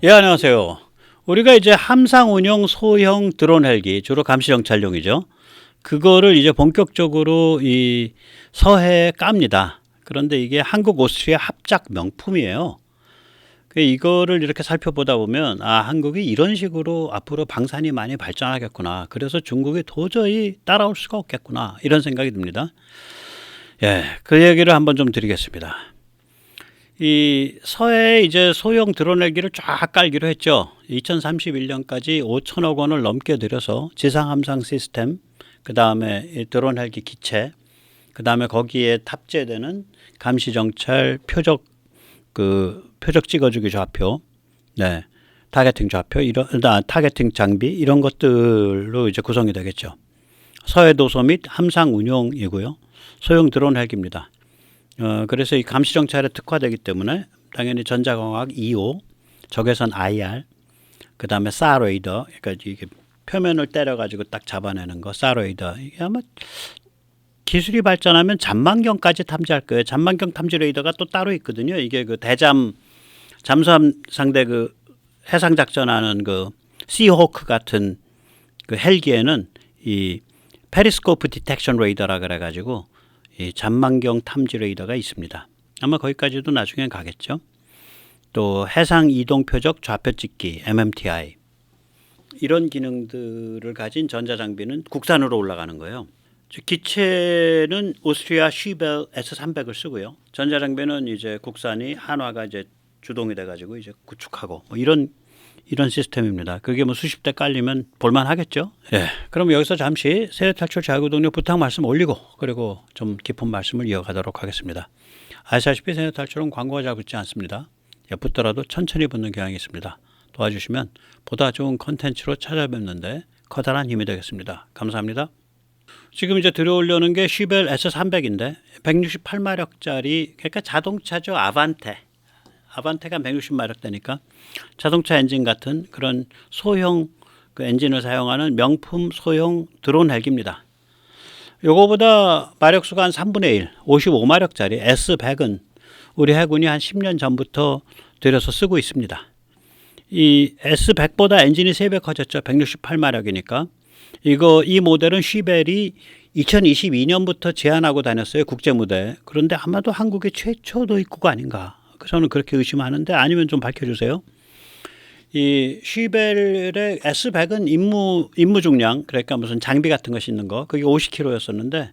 예, 안녕하세요. 우리가 이제 함상 운용 소형 드론 헬기, 주로 감시 정찰용이죠. 그거를 이제 본격적으로 이 서해에 깝니다. 그런데 이게 한국 오스트리아 합작 명품이에요. 이거를 이렇게 살펴보다 보면 한국이 이런 식으로 앞으로 방산이 많이 발전하겠구나. 그래서 중국이 도저히 따라올 수가 없겠구나. 이런 생각이 듭니다. 예, 그 얘기를 한번 좀 드리겠습니다. 이 서해에 이제 소형 드론 헬기를 쫙 깔기로 했죠. 2031년까지 5천억 원을 넘게 들여서 지상 함상 시스템, 그 다음에 드론 헬기 기체, 그 다음에 거기에 탑재되는 감시 정찰 표적 찍어주기 좌표, 네, 타겟팅 좌표, 타겟팅 장비 이런 것들로 이제 구성이 되겠죠. 서해 도서 및 함상 운용이고요. 소형 드론 헬기입니다. 그래서 이 감시 정찰에 특화되기 때문에 당연히 전자광학 2호, 적외선 IR, 그 다음에 사레이더, 그러니까 이게 표면을 때려가지고 딱 잡아내는 거, 사레이더. 이게 아마 기술이 발전하면 잠만경까지 탐지할 거예요. 잠만경 탐지 레이더가 또 따로 있거든요. 이게 그 잠수함 상대 그 해상 작전하는 그 시호크 같은 그 헬기에는 이 페리스코프 디텍션 레이더라 그래가지고 이 잠만경 탐지 레이더가 있습니다. 아마 거기까지도 나중에 가겠죠. 또 해상 이동 표적 좌표 찍기 MMTI 이런 기능들을 가진 전자장비는 국산으로 올라가는 거예요. 기체는 오스트리아 쉬벨 S300을 쓰고요. 전자장비는 이제 국산이 한화가 이제 주동이 돼가지고 이제 구축하고 뭐 이런 시스템입니다. 그게 뭐 수십 대 깔리면 볼만 하겠죠. 예. 그럼 여기서 잠시 세대 탈출 자유동력 부탁 말씀 올리고 그리고 좀 깊은 말씀을 이어가도록 하겠습니다. 아시다시피 세대 탈출은 광고가 잘 붙지 않습니다. 붙더라도 천천히 붙는 경향이 있습니다. 도와주시면 보다 좋은 컨텐츠로 찾아뵙는데 커다란 힘이 되겠습니다. 감사합니다. 지금 이제 들어오려는 게 쉬벨 S300인데 168마력짜리 그러니까 자동차죠. 아반떼가 160마력대니까 자동차 엔진 같은 그런 소형 그 엔진을 사용하는 명품 소형 드론 헬기입니다. 요거보다 마력수가 한 3분의 1, 55마력짜리 S100은 우리 해군이 한 10년 전부터 들여서 쓰고 있습니다. 이 S100보다 엔진이 3배 커졌죠. 168마력이니까. 이 모델은 쉬벨이 2022년부터 제안하고 다녔어요. 국제무대에. 그런데 아마도 한국의 최초 도입구가 아닌가. 저는 그렇게 의심하는데 아니면 좀 밝혀주세요. 이 쉬벨의 S100은 임무 중량 그러니까 무슨 장비 같은 거 싣는 거 그게 50kg였었는데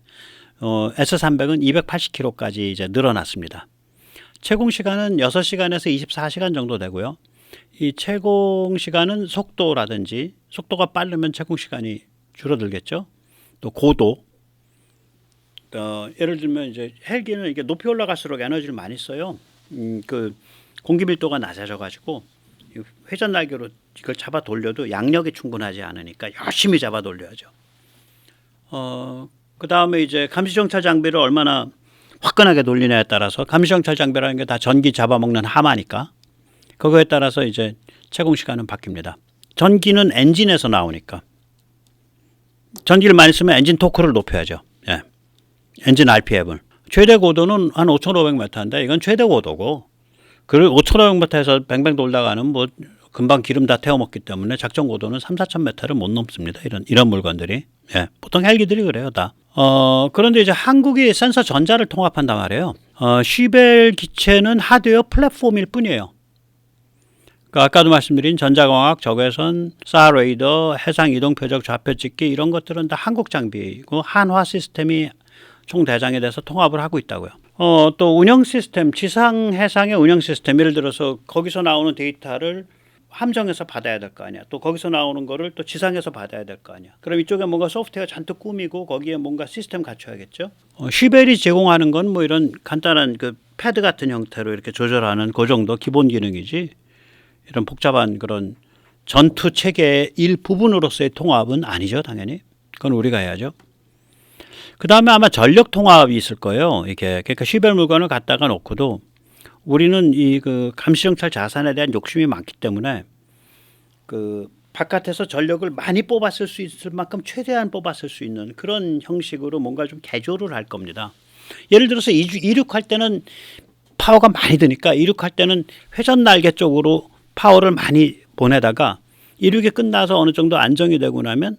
S300은 280kg까지 이제 늘어났습니다. 채공 시간은 6시간에서 24시간 정도 되고요. 이 채공 시간은 속도가 빠르면 채공 시간이 줄어들겠죠. 또 고도. 예를 들면 이제 헬기는 이게 높이 올라갈수록 에너지를 많이 써요. 그 공기 밀도가 낮아져 가지고 회전 날개로 이걸 잡아 돌려도 양력이 충분하지 않으니까 열심히 잡아 돌려야죠. 그 다음에 이제 감시 정찰 장비를 얼마나 화끈하게 돌리냐에 따라서 감시 정찰 장비라는 게 다 전기 잡아먹는 하마니까 그거에 따라서 이제 채공 시간은 바뀝니다. 전기는 엔진에서 나오니까 전기를 많이 쓰면 엔진 토크를 높여야죠. 예. 엔진 RPM을. 최대 고도는 한 5,500m인데 이건 최대 고도고 그리고 5,500m에서 뱅뱅 돌다가는 뭐 금방 기름 다 태워먹기 때문에 작전 고도는 3,4,000m를 못 넘습니다. 이런 물건들이. 예. 보통 헬기들이 그래요 다. 그런데 이제 한국이 센서 전자를 통합한단 말이에요. 쉬벨 기체는 하드웨어 플랫폼일 뿐이에요. 그러니까 아까도 말씀드린 전자광학, 적외선, 사레이더, 해상 이동 표적 좌표 찍기 이런 것들은 다 한국 장비이고 한화 시스템이 총대장에 대해서 통합을 하고 있다고요. 또 운영 시스템, 지상 해상의 운영 시스템 예를 들어서 거기서 나오는 데이터를 함정에서 받아야 될 거 아니야. 또 거기서 나오는 거를 또 지상에서 받아야 될 거 아니야. 그럼 이쪽에 뭔가 소프트웨어 잔뜩 꾸미고 거기에 뭔가 시스템 갖춰야겠죠. 쉬벨이 제공하는 건 뭐 이런 간단한 그 패드 같은 형태로 이렇게 조절하는 그 정도 기본 기능이지 이런 복잡한 그런 전투 체계의 일부분으로서의 통합은 아니죠. 당연히. 그건 우리가 해야죠. 그 다음에 아마 전력 통합이 있을 거예요. 그러니까 쉬벨 물건을 갖다가 놓고도 우리는 이 그 감시정찰 자산에 대한 욕심이 많기 때문에 그 바깥에서 전력을 많이 뽑았을 수 있을 만큼 최대한 뽑았을 수 있는 그런 형식으로 뭔가 좀 개조를 할 겁니다. 예를 들어서 이륙할 때는 파워가 많이 드니까 이륙할 때는 회전 날개 쪽으로 파워를 많이 보내다가 이륙이 끝나서 어느 정도 안정이 되고 나면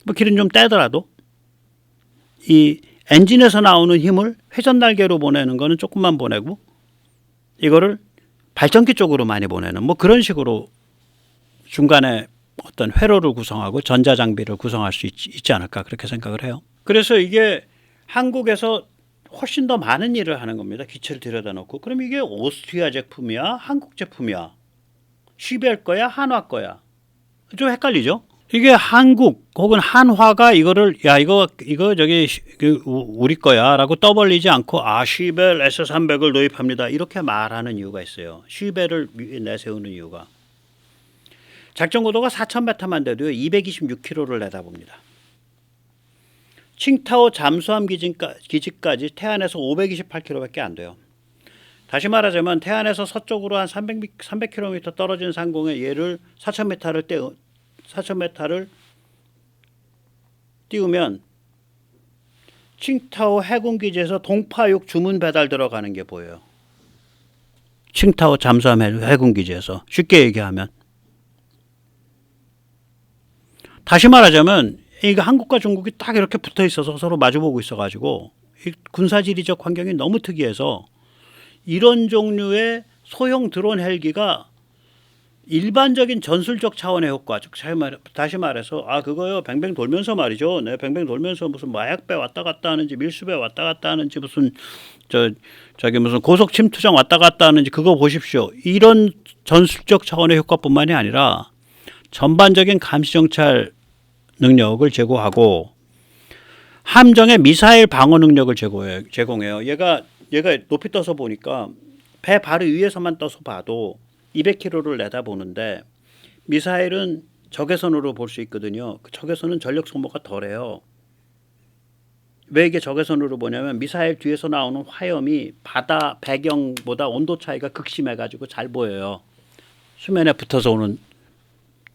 뭐 기름 좀 떼더라도 이 엔진에서 나오는 힘을 회전 날개로 보내는 거는 조금만 보내고 이거를 발전기 쪽으로 많이 보내는 뭐 그런 식으로 중간에 어떤 회로를 구성하고 전자장비를 구성할 수 있지 않을까 그렇게 생각을 해요. 그래서 이게 한국에서 훨씬 더 많은 일을 하는 겁니다. 기체를 들여다 놓고. 그럼 이게 오스트리아 제품이야? 한국 제품이야? 쉬벨 거야? 한화 거야? 좀 헷갈리죠? 이게 한국 혹은 한화가 이거를 야 이거 저기 우리 거야라고 떠벌리지 않고 쉬벨 S300을 도입합니다. 이렇게 말하는 이유가 있어요. 쉬벨을 내세우는 이유가 작전 고도가 4,000m만 돼도요 226km를 내다봅니다. 칭타오 잠수함 기지까지 태안에서 528km밖에 안 돼요. 다시 말하자면 태안에서 서쪽으로 한 300km 떨어진 상공에 얘를 4,000m를 띄우면 칭타오 해군기지에서 동파육 주문 배달 들어가는 게 보여요. 칭타오 잠수함 해군기지에서 쉽게 얘기하면 다시 말하자면 이거 한국과 중국이 딱 이렇게 붙어 있어서 서로 마주보고 있어가지고 군사지리적 환경이 너무 특이해서 이런 종류의 소형 드론 헬기가 일반적인 전술적 차원의 효과, 즉 다시 말해서 그거요 뱅뱅 돌면서 말이죠. 네, 뱅뱅 돌면서 무슨 마약배 왔다 갔다 하는지 밀수배 왔다 갔다 하는지 무슨 저기 무슨 고속 침투장 왔다 갔다 하는지 그거 보십시오. 이런 전술적 차원의 효과뿐만이 아니라 전반적인 감시 정찰 능력을 제고하고 함정의 미사일 방어 능력을 제공해요. 얘가 높이 떠서 보니까 배 바로 위에서만 떠서 봐도 200km를 내다보는데 미사일은 적외선으로 볼 수 있거든요. 그 적외선은 전력 소모가 덜해요. 왜 이게 적외선으로 보냐면 미사일 뒤에서 나오는 화염이 바다 배경보다 온도 차이가 극심해가지고 잘 보여요. 수면에 붙어서 오는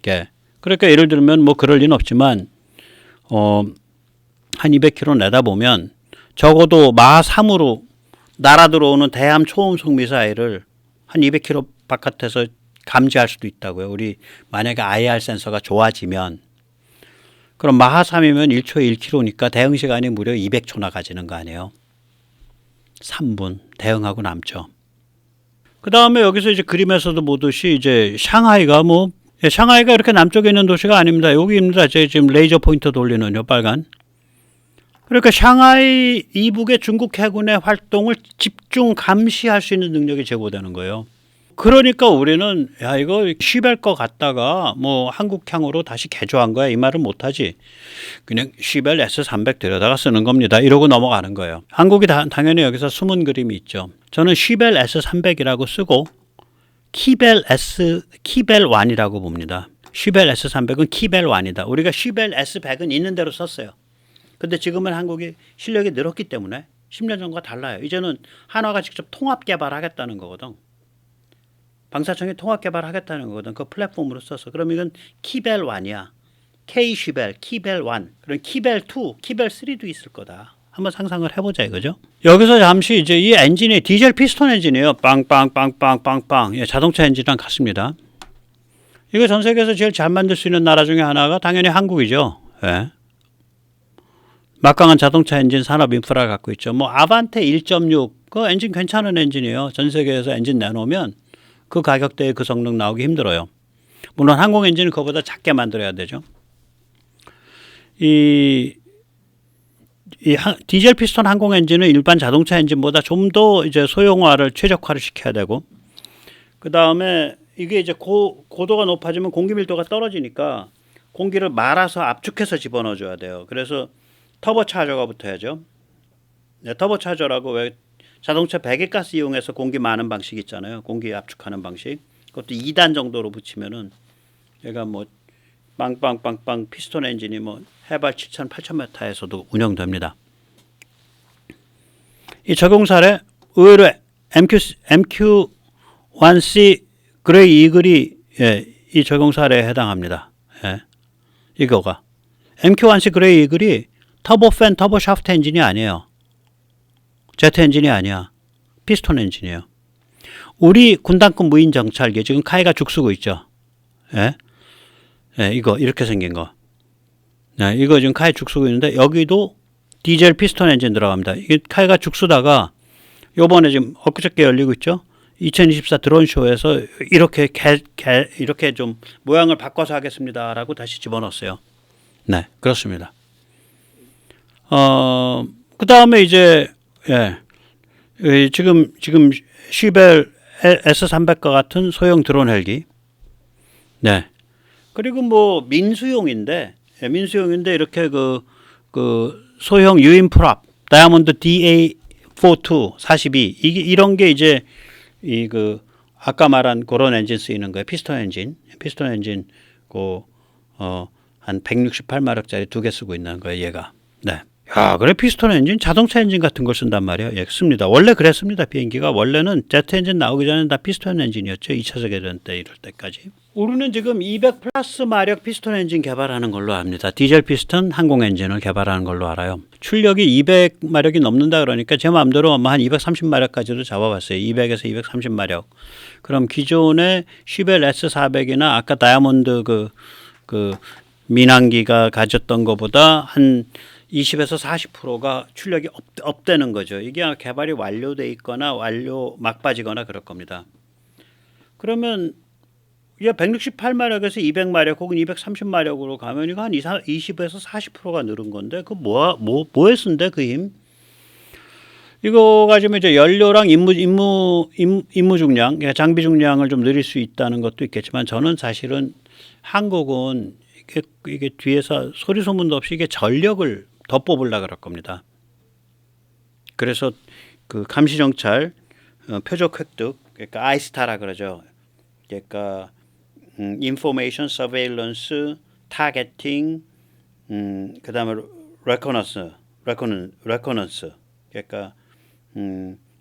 게. 그러니까 예를 들면 뭐 그럴 리는 없지만 한 200km 내다보면 적어도 마하 3으로 날아 들어오는 대함 초음속 미사일을 한 200km 바깥에서 감지할 수도 있다고요. 우리 만약에 IR 센서가 좋아지면 그럼 마하 3이면 1초에 1km니까 대응 시간이 무려 200초나 가지는 거 아니에요. 3분 대응하고 남죠. 그 다음에 여기서 이제 그림에서도 보듯이 이제 샹하이가 이렇게 남쪽에 있는 도시가 아닙니다. 여기입니다. 제 지금 레이저 포인터 돌리는 요 빨간. 그러니까 샹하이 이북의 중국 해군의 활동을 집중 감시할 수 있는 능력이 제고되는 거예요. 그러니까 우리는 이거 쉬벨 거 갖다가 뭐 한국향으로 다시 개조한 거야 이 말은 못하지. 그냥 쉬벨 S300 들여다가 쓰는 겁니다. 이러고 넘어가는 거예요. 한국이 당연히 여기서 숨은 그림이 있죠. 저는 쉬벨 S300이라고 쓰고 키벨 1이라고 봅니다. 쉬벨 S300은 키벨 1이다. 우리가 쉬벨 S100은 있는 대로 썼어요. 근데 지금은 한국이 실력이 늘었기 때문에 10년 전과 달라요. 이제는 한화가 직접 통합 개발하겠다는 거거든. 방사청이 통합 개발하겠다는 거거든. 그 플랫폼으로 써서. 그럼 이건 키벨 1이야. K 쉬벨, 키벨 1. 그럼 키벨 2, 키벨 3도 있을 거다. 한번 상상을 해보자 이거죠. 여기서 잠시 이제 이 엔진이 디젤 피스톤 엔진이에요. 빵빵빵빵빵빵. 예, 자동차 엔진이랑 같습니다. 이거 전 세계에서 제일 잘 만들 수 있는 나라 중에 하나가 당연히 한국이죠. 예. 막강한 자동차 엔진 산업 인프라를 갖고 있죠. 뭐 아반떼 1.6 그 엔진 괜찮은 엔진이에요. 전 세계에서 엔진 내놓으면 그 가격대에 그 성능 나오기 힘들어요. 물론 항공 엔진은 그거보다 작게 만들어야 되죠. 이 디젤 피스톤 항공 엔진은 일반 자동차 엔진보다 좀 더 이제 소형화를 최적화를 시켜야 되고, 그 다음에 이게 이제 고도가 높아지면 공기 밀도가 떨어지니까 공기를 말아서 압축해서 집어넣어줘야 돼요. 그래서 터보 차저가 붙어야죠. 네, 터보 차저라고 왜 자동차 배기가스 이용해서 공기 많은 방식 있잖아요. 공기 압축하는 방식. 그것도 2단 정도로 붙이면은 얘가 뭐 빵빵빵빵 피스톤 엔진이 뭐 해발 7,000, 8,000m에서도 운영됩니다. 이 적용 사례 의외로 MQ-1C 그레이 이글이 이 적용 사례에 해당합니다. 이거가 MQ-1C 그레이 이글이 터보팬, 터보샤프트 엔진이 아니에요. 제트 엔진이 아니야. 피스톤 엔진이에요. 우리 군단급 무인 정찰기 지금 카이가 죽쓰고 있죠. 예? 예, 이거 이렇게 생긴 거. 네, 이거 지금 카이 죽쓰고 있는데 여기도 디젤 피스톤 엔진 들어갑니다. 이게 카이가 죽쓰다가 요번에 지금 엊그저께 열리고 있죠. 2024 드론쇼에서 이렇게 이렇게 좀 모양을 바꿔서 하겠습니다라고 다시 집어넣었어요. 네, 그렇습니다. 그 다음에 이제 지금 쉬벨 S300과 같은 소형 드론 헬기. 네. 그리고 뭐 민수용인데 이렇게 그 소형 유인 프랍 다이아몬드 DA42 42 이런 게 이제 아까 말한 그런 엔진 쓰이는 거예요. 피스톤 엔진 한 168마력짜리 2개 쓰고 있는 거예요, 얘가. 네. 야, 그래 피스톤 엔진, 자동차 엔진 같은 걸 쓴단 말이에요. 예, 씁니다. 원래 그랬습니다. 비행기가 원래는 제트 엔진 나오기 전에 다 피스톤 엔진이었죠. 2차 세계대전 때 이럴 때까지. 우리는 지금 200 플러스 마력 피스톤 엔진 개발하는 걸로 압니다. 디젤 피스톤 항공 엔진을 개발하는 걸로 알아요. 출력이 200마력이 넘는다 그러니까 제 마음대로 한 230마력까지도 잡아봤어요. 200에서 230마력. 그럼 기존의 쉬벨 S400이나 아까 다이아몬드 그 민항기가 가졌던 것보다 한 20에서 40%가 출력이 업되는 거죠. 이게 개발이 완료돼 있거나 막바지거나 그럴 겁니다. 그러면 이게 168마력에서 200마력 혹은 230마력으로 가면 이거 한 20에서 40%가 늘은 건데 그 뭐에 쓴대 그 힘? 이거 가지면 이제 연료랑 임무 중량, 장비 중량을 좀 늘릴 수 있다는 것도 있겠지만 저는 사실은 한국은 이게 뒤에서 소리 소문도 없이 이게 전력을 더 뽑으려고 그럴 겁니다. 그래서 그 감시정찰, 표적 획득, 그러니까 아이스타라 그러죠. 그러니까 information surveillance, targeting, 그다음에 reconnaissance, 그러니까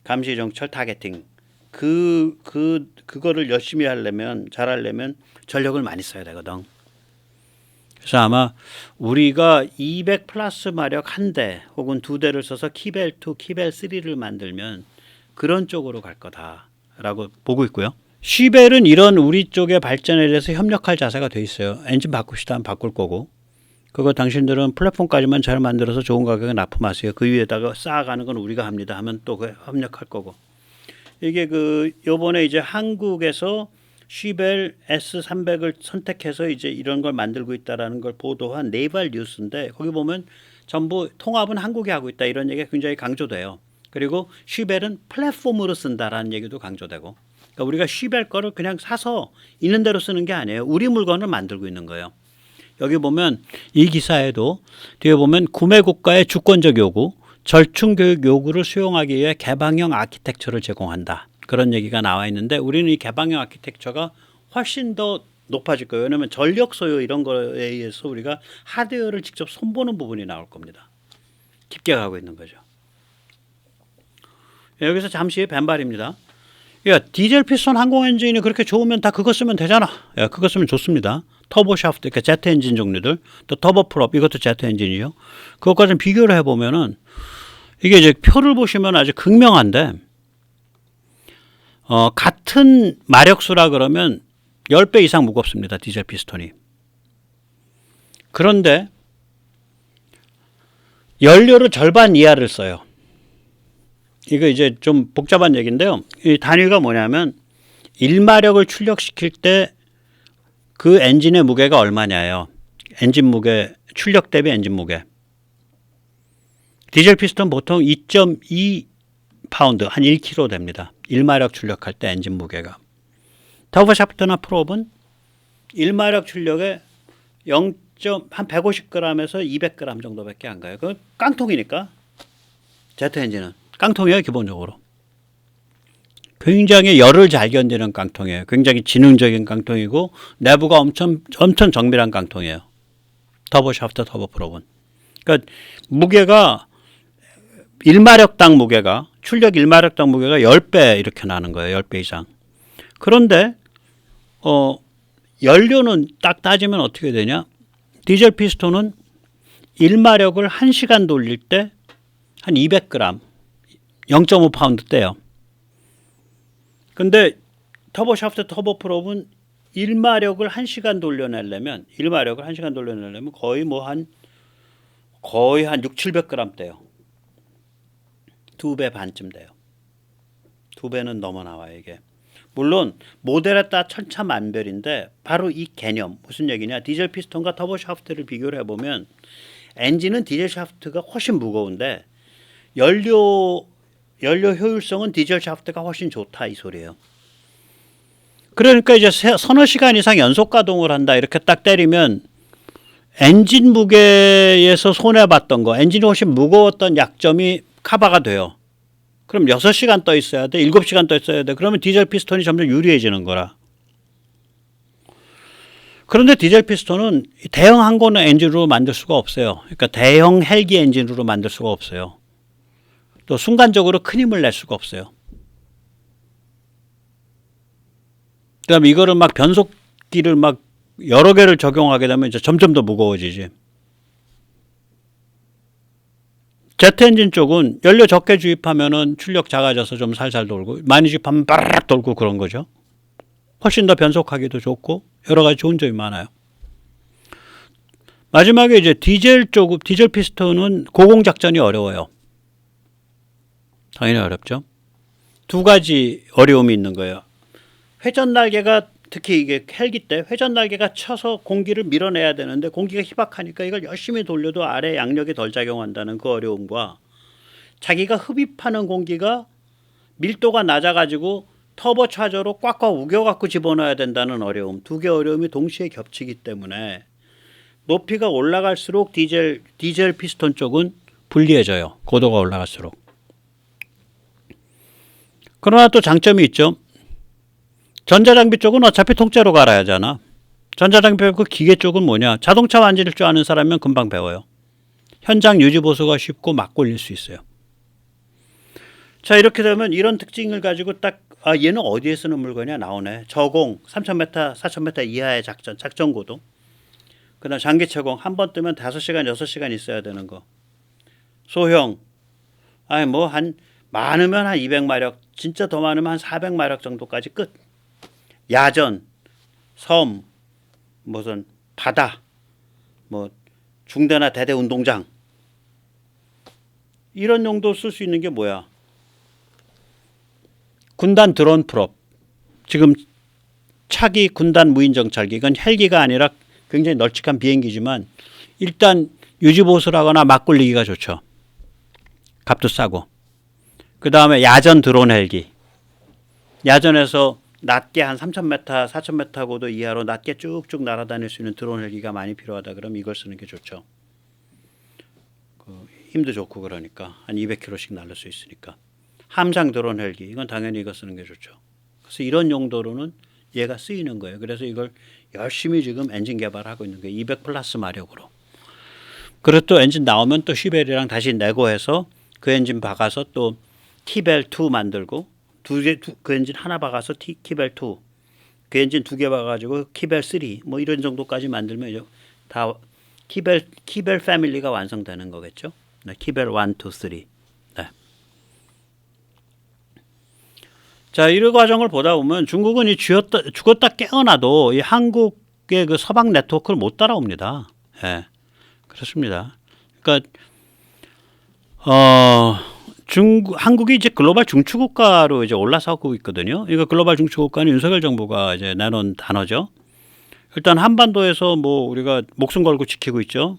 감시정찰, 타겟팅. 그거를 열심히 잘하려면 전력을 많이 써야 되거든. 그래서 아마 우리가 200 플러스 마력 한 대 혹은 두 대를 써서 키벨 2, 키벨 3를 만들면 그런 쪽으로 갈 거다라고 보고 있고요. 쉬벨은 이런 우리 쪽의 발전에 대해서 협력할 자세가 돼 있어요. 엔진 바꿉시다 하면 바꿀 거고 그거 당신들은 플랫폼까지만 잘 만들어서 좋은 가격에 납품하세요. 그 위에다가 쌓아가는 건 우리가 합니다 하면 또 협력할 거고 이게 요번에 이제 한국에서 쉬벨 S300을 선택해서 이제 이런 걸 만들고 있다라는 걸 보도한 네이발 뉴스인데 거기 보면 전부 통합은 한국이 하고 있다 이런 얘기가 굉장히 강조돼요. 그리고 쉬벨은 플랫폼으로 쓴다라는 얘기도 강조되고 그러니까 우리가 쉬벨 거를 그냥 사서 있는 대로 쓰는 게 아니에요. 우리 물건을 만들고 있는 거예요. 여기 보면 이 기사에도 뒤에 보면 구매국가의 주권적 요구, 절충 교육 요구를 수용하기 위해 개방형 아키텍처를 제공한다. 그런 얘기가 나와 있는데 우리는 이 개방형 아키텍처가 훨씬 더 높아질 거예요. 왜냐하면 전력 소요 이런 거에 의해서 우리가 하드웨어를 직접 손보는 부분이 나올 겁니다. 깊게 가고 있는 거죠. 여기서 잠시 벤발입니다. 야, 디젤 피스톤 항공 엔진이 그렇게 좋으면 다 그거 쓰면 되잖아. 야, 그거 쓰면 좋습니다. 터보 샤프트, 그러니까 제트 엔진 종류들, 또 터보 프롭 이것도 제트 엔진이죠. 그것과 좀 비교를 해보면은 이게 이제 표를 보시면 아주 극명한데 같은 마력수라 그러면 10배 이상 무겁습니다. 디젤 피스톤이. 그런데 연료를 절반 이하를 써요. 이거 이제 좀 복잡한 얘기인데요. 이 단위가 뭐냐면 1마력을 출력시킬 때 그 엔진의 무게가 얼마냐예요. 엔진 무게, 출력 대비 엔진 무게. 디젤 피스톤 보통 2.2 파운드, 한 1kg 됩니다. 1마력 출력할 때 엔진 무게가. 터보 샤프트나 프롭은 1마력 출력에 한 150g에서 200g 정도밖에 안 가요. 그 깡통이니까. 제트 엔진은 깡통이에요, 기본적으로. 굉장히 열을 잘 견디는 깡통이에요. 굉장히 지능적인 깡통이고 내부가 엄청 정밀한 깡통이에요. 터보 샤프트, 터보 프롭은. 그러니까 무게가 1마력당 무게가 출력 1마력당 무게가 10배 이렇게 나는 거예요. 10배 이상. 그런데 연료는 딱 따지면 어떻게 되냐? 디젤 피스톤은 1마력을 1시간 돌릴 때 한 200g, 0.5파운드 떼요. 근데 터보샤프트 터보프롭은 1마력을 1시간 돌려내려면 거의 한 6, 700g 돼요. 2배 반쯤 돼요. 2배는 넘어 나와요, 이게. 물론 모델에 따라 천차만별인데 바로 이 개념 무슨 얘기냐? 디젤 피스톤과 터보 샤프트를 비교를 해보면 엔진은 디젤 샤프트가 훨씬 무거운데 연료 효율성은 디젤 샤프트가 훨씬 좋다 이 소리예요. 그러니까 이제 서너 시간 이상 연속 가동을 한다 이렇게 딱 때리면 엔진 무게에서 손해봤던 거, 엔진이 훨씬 무거웠던 약점이 커버가 돼요. 그럼 6시간 떠 있어야 돼, 7시간 떠 있어야 돼. 그러면 디젤 피스톤이 점점 유리해지는 거라. 그런데 디젤 피스톤은 대형 항공 엔진으로 만들 수가 없어요. 그러니까 대형 헬기 엔진으로 만들 수가 없어요. 또 순간적으로 큰 힘을 낼 수가 없어요. 그다음에 이거를 막 변속기를 막 여러 개를 적용하게 되면 이제 점점 더 무거워지지. 제트 엔진 쪽은 연료 적게 주입하면은 출력 작아져서 좀 살살 돌고 많이 주입하면 빠르르 돌고 그런 거죠. 훨씬 더 변속하기도 좋고 여러 가지 좋은 점이 많아요. 마지막에 이제 디젤 피스톤은 고공 작전이 어려워요. 당연히 어렵죠. 두 가지 어려움이 있는 거예요. 회전 날개가 특히 이게 헬기 때 회전 날개가 쳐서 공기를 밀어내야 되는데 공기가 희박하니까 이걸 열심히 돌려도 아래 양력이 덜 작용한다는 그 어려움과 자기가 흡입하는 공기가 밀도가 낮아가지고 터보 차저로 꽉꽉 우겨갖고 집어넣어야 된다는 어려움, 두 개 어려움이 동시에 겹치기 때문에 높이가 올라갈수록 디젤 피스톤 쪽은 불리해져요. 고도가 올라갈수록. 그러나 또 장점이 있죠. 전자장비 쪽은 어차피 통째로 갈아야 하잖아. 전자장비 그 기계 쪽은 뭐냐. 자동차 만질 줄 아는 사람이면 금방 배워요. 현장 유지 보수가 쉽고 막 굴릴 수 있어요. 자, 이렇게 되면 이런 특징을 가지고 딱 얘는 어디에 쓰는 물건이야 나오네. 저공 3000m, 4000m 이하의 작전 고도. 그다음 장기 채공 한 번 뜨면 5시간, 6시간 있어야 되는 거. 소형 한 많으면 한 200마력, 진짜 더 많으면 한 400마력 정도까지 끝. 야전, 섬, 무슨 바다, 뭐 중대나 대대 운동장 이런 용도 쓸 수 있는 게 뭐야? 군단 드론 프롭. 지금 차기 군단 무인 정찰기. 이건 헬기가 아니라 굉장히 널찍한 비행기지만 일단 유지 보수를 하거나 막 굴리기가 좋죠. 값도 싸고. 그 다음에 야전 드론 헬기. 야전에서 낮게 한 3000m, 4000m 고도 이하로 낮게 쭉쭉 날아다닐 수 있는 드론 헬기가 많이 필요하다 그러면 이걸 쓰는 게 좋죠. 힘도 좋고 그러니까 한 200km씩 날릴 수 있으니까. 함상 드론 헬기 이건 당연히 이거 쓰는 게 좋죠. 그래서 이런 용도로는 얘가 쓰이는 거예요. 그래서 이걸 열심히 지금 엔진 개발하고 있는 거예요. 200 플러스 마력으로. 그리고 또 엔진 나오면 또 시벨이랑 다시 내고해서 그 엔진 박아서 또 티벨 2 만들고 그 엔진 하나 박아서 키벨 2, 그 엔진 2개 박아가지고 키벨 3, 뭐 이런 정도까지 만들면 다 키벨 패밀리가 완성되는 거겠죠. 네, 키벨 1, 2, 3. 네. 자, 이 과정을 보다 보면 중국은 죽었다 깨어나도 이 한국의 그 서방 네트워크를 못 따라옵니다. 예, 그렇습니다. 그러니까 한국이 이제 글로벌 중추국가로 이제 올라서고 있거든요. 이거 글로벌 중추국가는 윤석열 정부가 이제 내놓은 단어죠. 일단 한반도에서 뭐 우리가 목숨 걸고 지키고 있죠.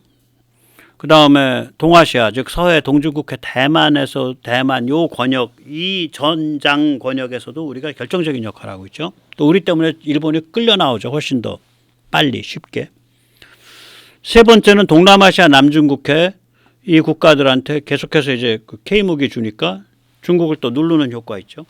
그 다음에 동아시아, 즉 서해 동중국해 대만에서 대만 요 권역, 이 전장 권역에서도 우리가 결정적인 역할을 하고 있죠. 또 우리 때문에 일본이 끌려 나오죠. 훨씬 더 빨리 쉽게. 세 번째는 동남아시아 남중국해 이 국가들한테 계속해서 이제 그 K무기 주니까 중국을 또 누르는 효과 있죠.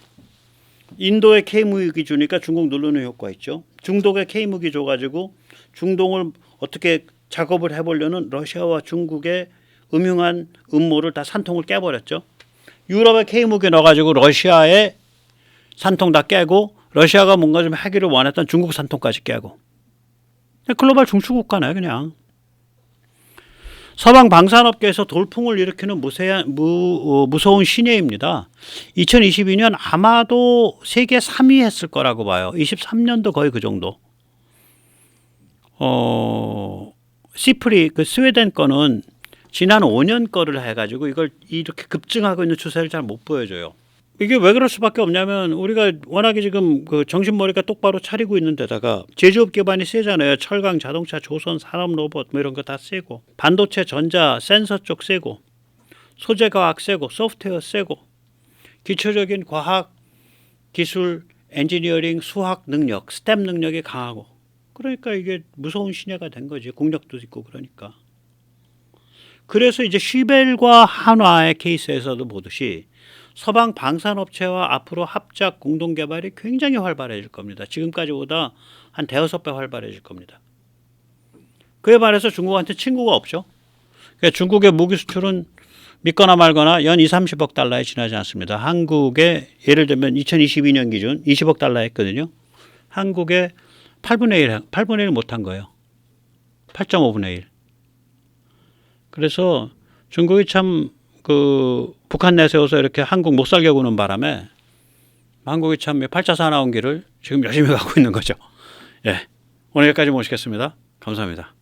인도에 K무기 주니까 중국 누르는 효과 있죠. 중동에 K무기 줘가지고 중동을 어떻게 작업을 해보려는 러시아와 중국의 음흉한 음모를 다 산통을 깨버렸죠. 유럽에 K무기 넣어가지고 러시아의 산통 다 깨고 러시아가 뭔가 좀 하기를 원했던 중국 산통까지 깨고 글로벌 중추국가네 그냥. 서방 방산업계에서 돌풍을 일으키는 무서운 신예입니다. 2022년 아마도 세계 3위 했을 거라고 봐요. 23년도 거의 그 정도. 시프리 그 스웨덴 거는 지난 5년 거를 해가지고 이걸 이렇게 급증하고 있는 추세를 잘 못 보여줘요. 이게 왜 그럴 수밖에 없냐면 우리가 워낙에 지금 그 정신머리가 똑바로 차리고 있는 데다가 제조업 기반이 세잖아요. 철강, 자동차, 조선, 산업, 로봇 뭐 이런 거 다 세고, 반도체, 전자, 센서 쪽 세고, 소재과학 세고, 소프트웨어 세고, 기초적인 과학, 기술, 엔지니어링, 수학 능력, 스템 능력이 강하고, 그러니까 이게 무서운 신예가 된 거지. 국력도 있고 그러니까. 그래서 이제 쉬벨과 한화의 케이스에서도 보듯이 서방 방산업체와 앞으로 합작 공동개발이 굉장히 활발해질 겁니다. 지금까지보다 한 대여섯 배 활발해질 겁니다. 그에 반해서 중국한테 친구가 없죠. 그러니까 중국의 무기 수출은 믿거나 말거나 연 30억 달러에 지나지 않습니다. 한국의 예를 들면 2022년 기준 20억 달러 했거든요. 한국의 8분의 1 못한 거예요. 8.5분의 1. 그래서 중국이 참 북한 내세워서 이렇게 한국 못 살게 구는 바람에 한국이 참 8차 산업기를 지금 열심히 가고 있는 거죠. 예, 오늘 여기까지 모시겠습니다. 감사합니다.